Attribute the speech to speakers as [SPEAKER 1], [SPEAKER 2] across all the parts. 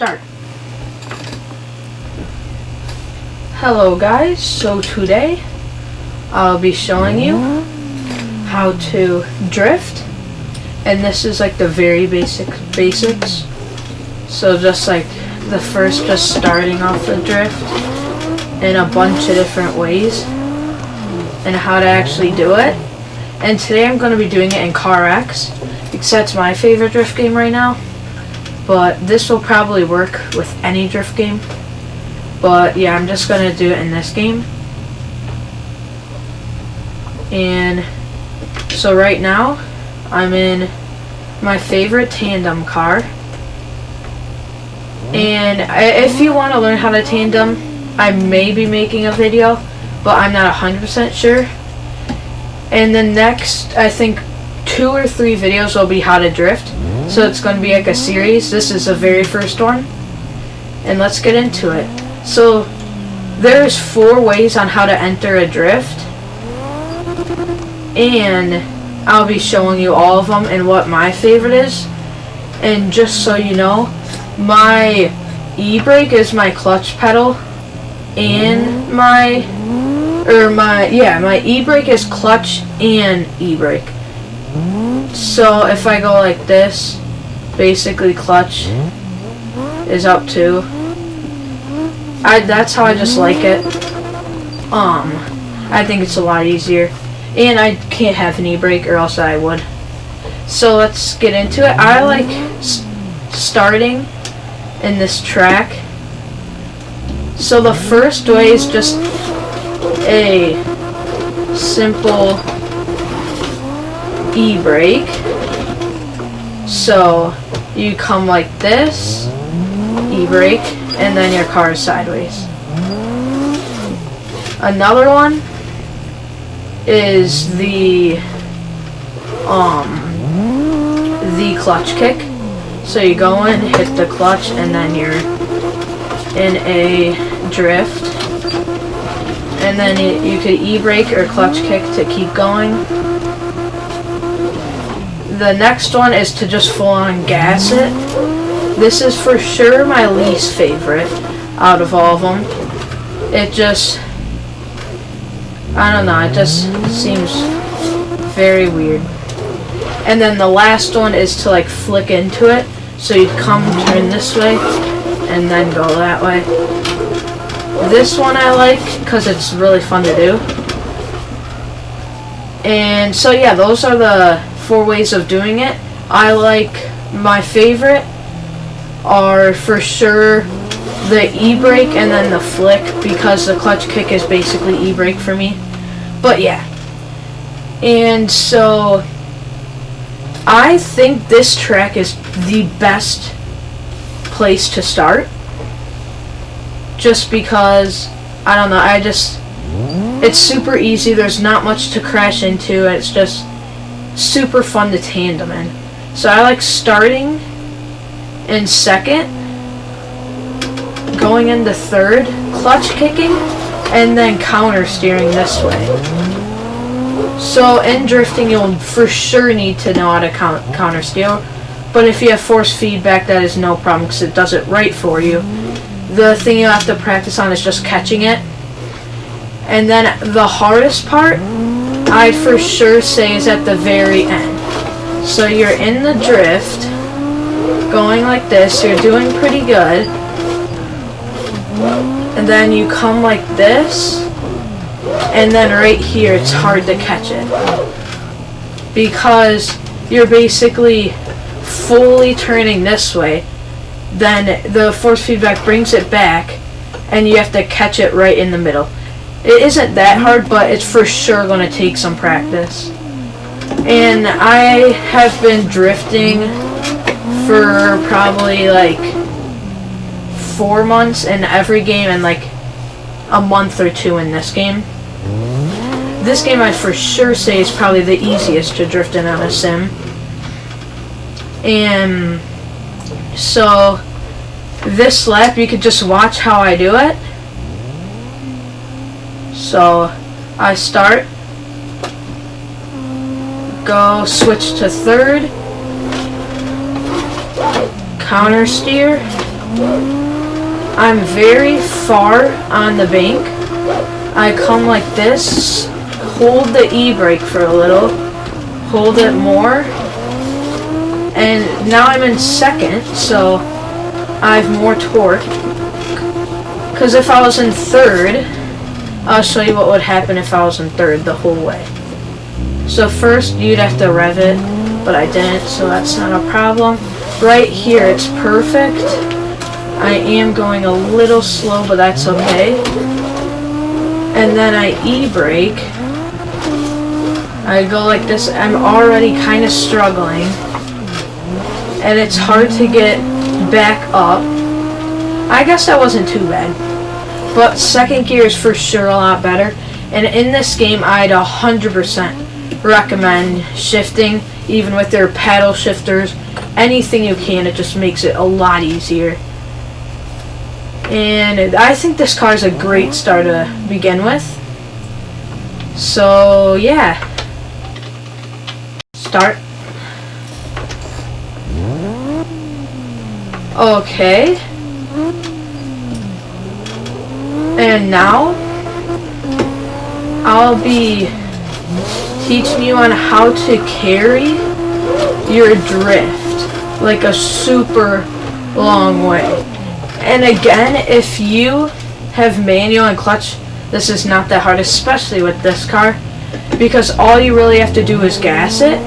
[SPEAKER 1] Start. Hello guys, so today I'll be showing you how to drift, and this is like the very basics. So just like the first, just starting off the drift in a bunch of different ways and how to actually do it. And today I'm going to be doing it in Car X because that's my favorite drift game right now. But this will probably work with any drift game. But yeah, I'm just going to do it in this game. And so right now, I'm in my favorite tandem car. And if you want to learn how to tandem, I may be making a video, but I'm not 100% sure. And the next, I think, 2 or 3 videos will be how to drift. So it's going to be like a series. This is the very first one. And let's get into it. So there's 4 ways on how to enter a drift. And I'll be showing you all of them and what my favorite is. And just so you know, my e-brake is my clutch pedal. And my e-brake is clutch and e-brake. So if I go like this, basically clutch is up too. That's how I just like it. I think it's a lot easier. And I can't have an e-brake or else I would. So let's get into it. I like starting in this track. So the first way is just a simple e-brake. So you come like this, e-brake, and then your car is sideways. Another one is the clutch kick. So you go in, hit the clutch, and then you're in a drift. And then you could e-brake or clutch kick to keep going. The next one is to just full on gas it. This is for sure my least favorite out of all of them. It just, I don't know, it just seems very weird. And then the last one is to like flick into it. So you come, turn this way, and then go that way. This one I like because it's really fun to do. And so yeah, those are the 4 ways of doing it. I like, my favorite are for sure the e-brake and then the flick, because the clutch kick is basically e-brake for me. But yeah. And so I think this track is the best place to start. Just because, I don't know, it's super easy. There's not much to crash into. It's just super fun to tandem in. So I like starting in second, going into third, clutch kicking, and then counter steering this way. So in drifting, you'll for sure need to know how to counter steer. But if you have force feedback, that is no problem because it does it right for you. The thing you have to practice on is just catching it. And then the hardest part, I'd for sure say, is at the very end. So you're in the drift, going like this, you're doing pretty good. And then you come like this, and then right here it's hard to catch it. Because you're basically fully turning this way, then the force feedback brings it back, and you have to catch it right in the middle. It isn't that hard, but it's for sure going to take some practice. And I have been drifting for probably like 4 months in every game and like a month or 2 in this game. This game I'd for sure say is probably the easiest to drift in on a sim. And so this lap you could just watch how I do it. So I start, go switch to third, counter steer, I'm very far on the bank. I come like this, hold the e-brake for a little, hold it more, and now I'm in second, so I have more torque. Because if I was in third, I'll show you what would happen if I was in third the whole way. So first you'd have to rev it, but I didn't, so that's not a problem. Right here it's perfect. I am going a little slow, but that's okay. And then I e-brake. I go like this. I'm already kind of struggling. And it's hard to get back up. I guess that wasn't too bad. But second gear is for sure a lot better. And in this game, I'd 100% recommend shifting, even with their paddle shifters. Anything you can, it just makes it a lot easier. And I think this car is a great start to begin with. So, yeah. Start. Okay. And now, I'll be teaching you on how to carry your drift like a super long way. And again, if you have manual and clutch, this is not that hard, especially with this car, because all you really have to do is gas it.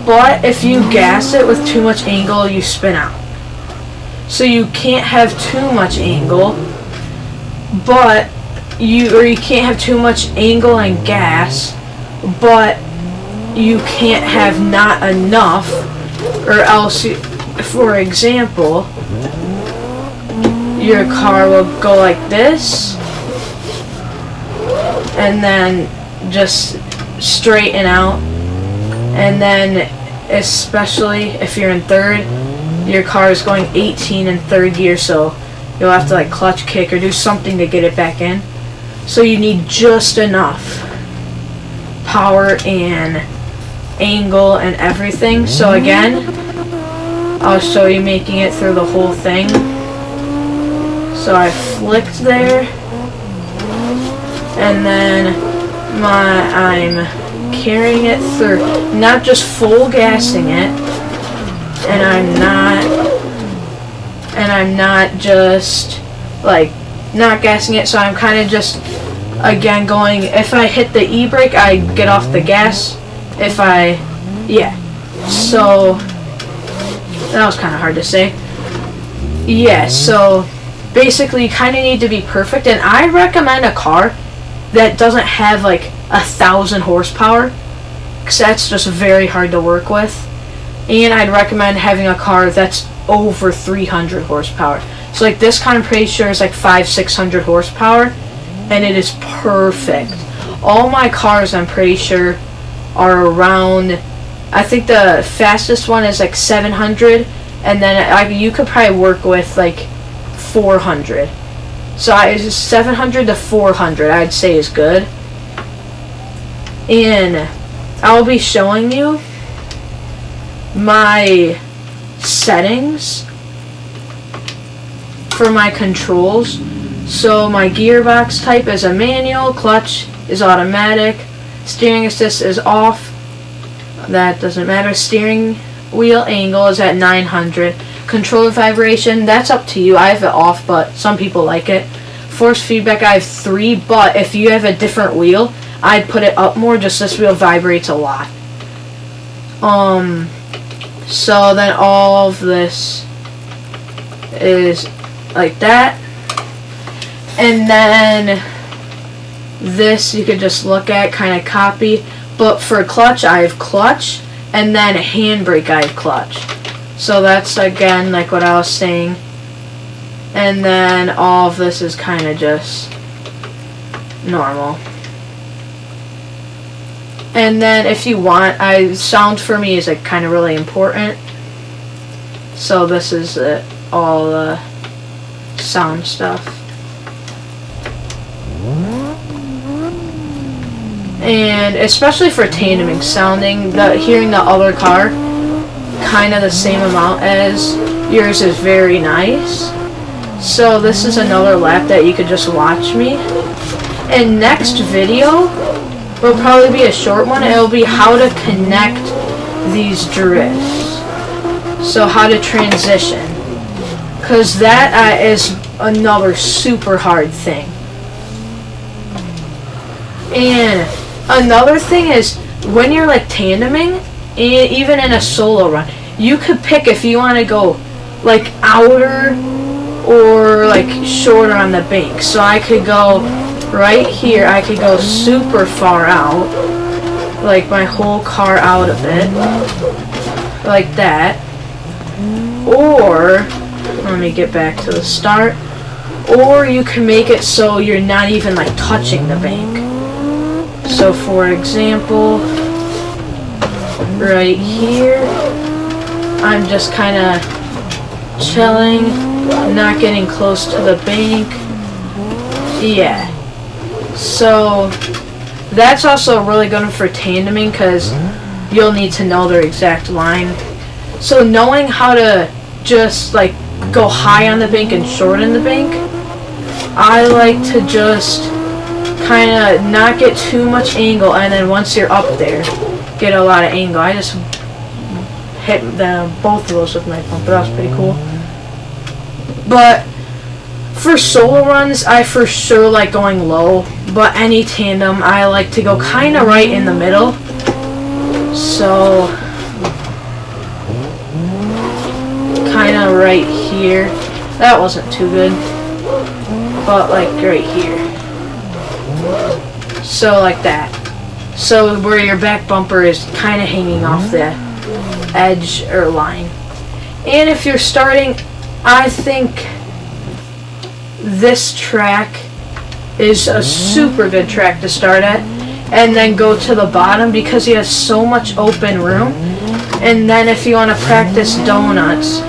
[SPEAKER 1] But if you gas it with too much angle, you spin out. So you can't have too much angle, but you can't have too much angle and gas, but you can't have not enough, or else you, for example, your car will go like this and then just straighten out, and then especially if you're in third, your car is going 18 in third gear, so you'll have to like clutch kick or do something to get it back in. So you need just enough power and angle and everything. So again, I'll show you making it through the whole thing. So I flicked there, and then I'm carrying it through, not just full gassing it, and I'm not just like not gassing it, so I'm kind of just again going, if I hit the e-brake, I get off the gas. If I, yeah, so that was kind of hard to say. Yeah, so basically you kind of need to be perfect, and I recommend a car that doesn't have like 1,000 horsepower, because that's just very hard to work with. And I'd recommend having a car that's over 300 horsepower. So like this car, I'm pretty sure is like 500-600 horsepower, and it is perfect. All my cars, I'm pretty sure, are around, I think the fastest one is like 700, and then you could probably work with like 400. So 700 to 400 I'd say is good. And I'll be showing you my settings for my controls. So my gearbox type is a manual, clutch is automatic, steering assist is off, that doesn't matter, steering wheel angle is at 900, controller vibration, that's up to you, I have it off, but some people like it. Force feedback, I have 3, but if you have a different wheel, I'd put it up more, just this wheel vibrates a lot. So then all of this is like that, and then this you could just look at, kind of copy, but for clutch I have clutch, and then handbrake I have clutch. So that's again like what I was saying, and then all of this is kind of just normal. And then if you want, sound for me is like kind of really important. So this is all the sound stuff. And especially for tandeming, hearing the other car kind of the same amount as yours is very nice. So this is another lap that you could just watch me. And next video will probably be a short one. It'll be how to connect these drifts. So how to transition. Because that is another super hard thing. And another thing is when you're like tandeming, and even in a solo run, you could pick if you want to go like outer or like shorter on the bank. So I could go right here, I could go super far out, like my whole car out of it, like that. Or, let me get back to the start, or you can make it so you're not even like touching the bank. So for example, right here, I'm just kind of chilling, not getting close to the bank. Yeah. So that's also really good for tandeming because you'll need to know their exact line. So knowing how to just like go high on the bank and shorten the bank, I like to just kind of not get too much angle, and then once you're up there, get a lot of angle. I just hit both of those with my bumper. That was pretty cool. But for solo runs, I for sure like going low, but any tandem, I like to go kind of right in the middle. So, kind of right here. That wasn't too good, but like right here. So like that. So where your back bumper is kind of hanging off the edge or line. And if you're starting, I think this track is a super good track to start at, and then go to the bottom because you have so much open room. And then if you want to practice donuts,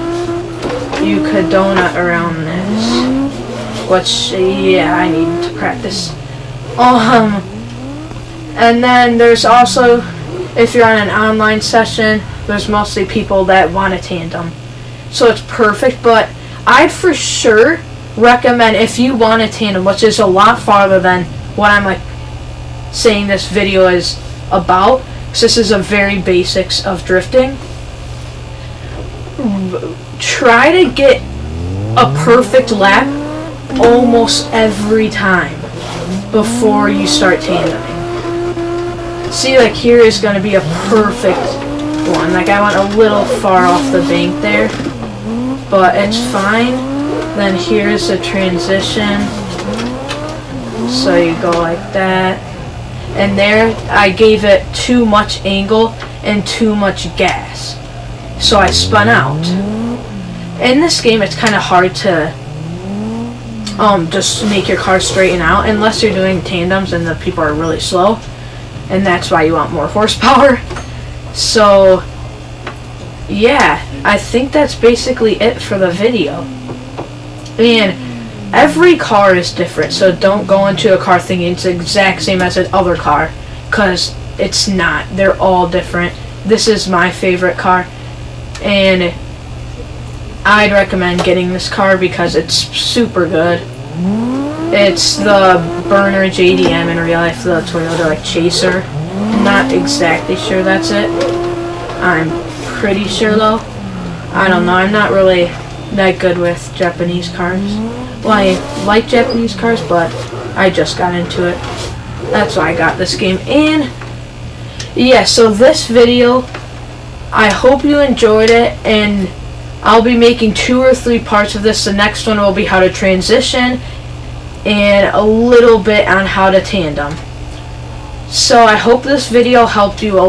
[SPEAKER 1] you could donut around this, which yeah, I need to practice. And then there's also, if you're on an online session, there's mostly people that want a tandem, so it's perfect. But I'd for sure recommend, if you want a tandem, which is a lot farther than what I'm like saying this video is about, because this is a very basics of drifting, try to get a perfect lap almost every time before you start tandeming. See, like here is going to be a perfect one. Like I went a little far off the bank there, but it's fine. Then here's the transition. So you go like that. And there, I gave it too much angle and too much gas, so I spun out. In this game, it's kind of hard to just make your car straighten out unless you're doing tandems and the people are really slow, and that's why you want more horsepower. So yeah, I think that's basically it for the video. And every car is different, so don't go into a car thinking it's the exact same as the other car, because it's not. They're all different. This is my favorite car, and I'd recommend getting this car because it's super good. It's the burner JDM in real life, the Toyota like Chaser. I'm not exactly sure that's it. I'm pretty sure though. I don't know. I'm not really that good with Japanese cars. Well, I like Japanese cars, but I just got into it. That's why I got this game. And yeah, so this video, I hope you enjoyed it, and I'll be making 2 or 3 parts of this. The next one will be how to transition and a little bit on how to tandem. So I hope this video helped you a lot.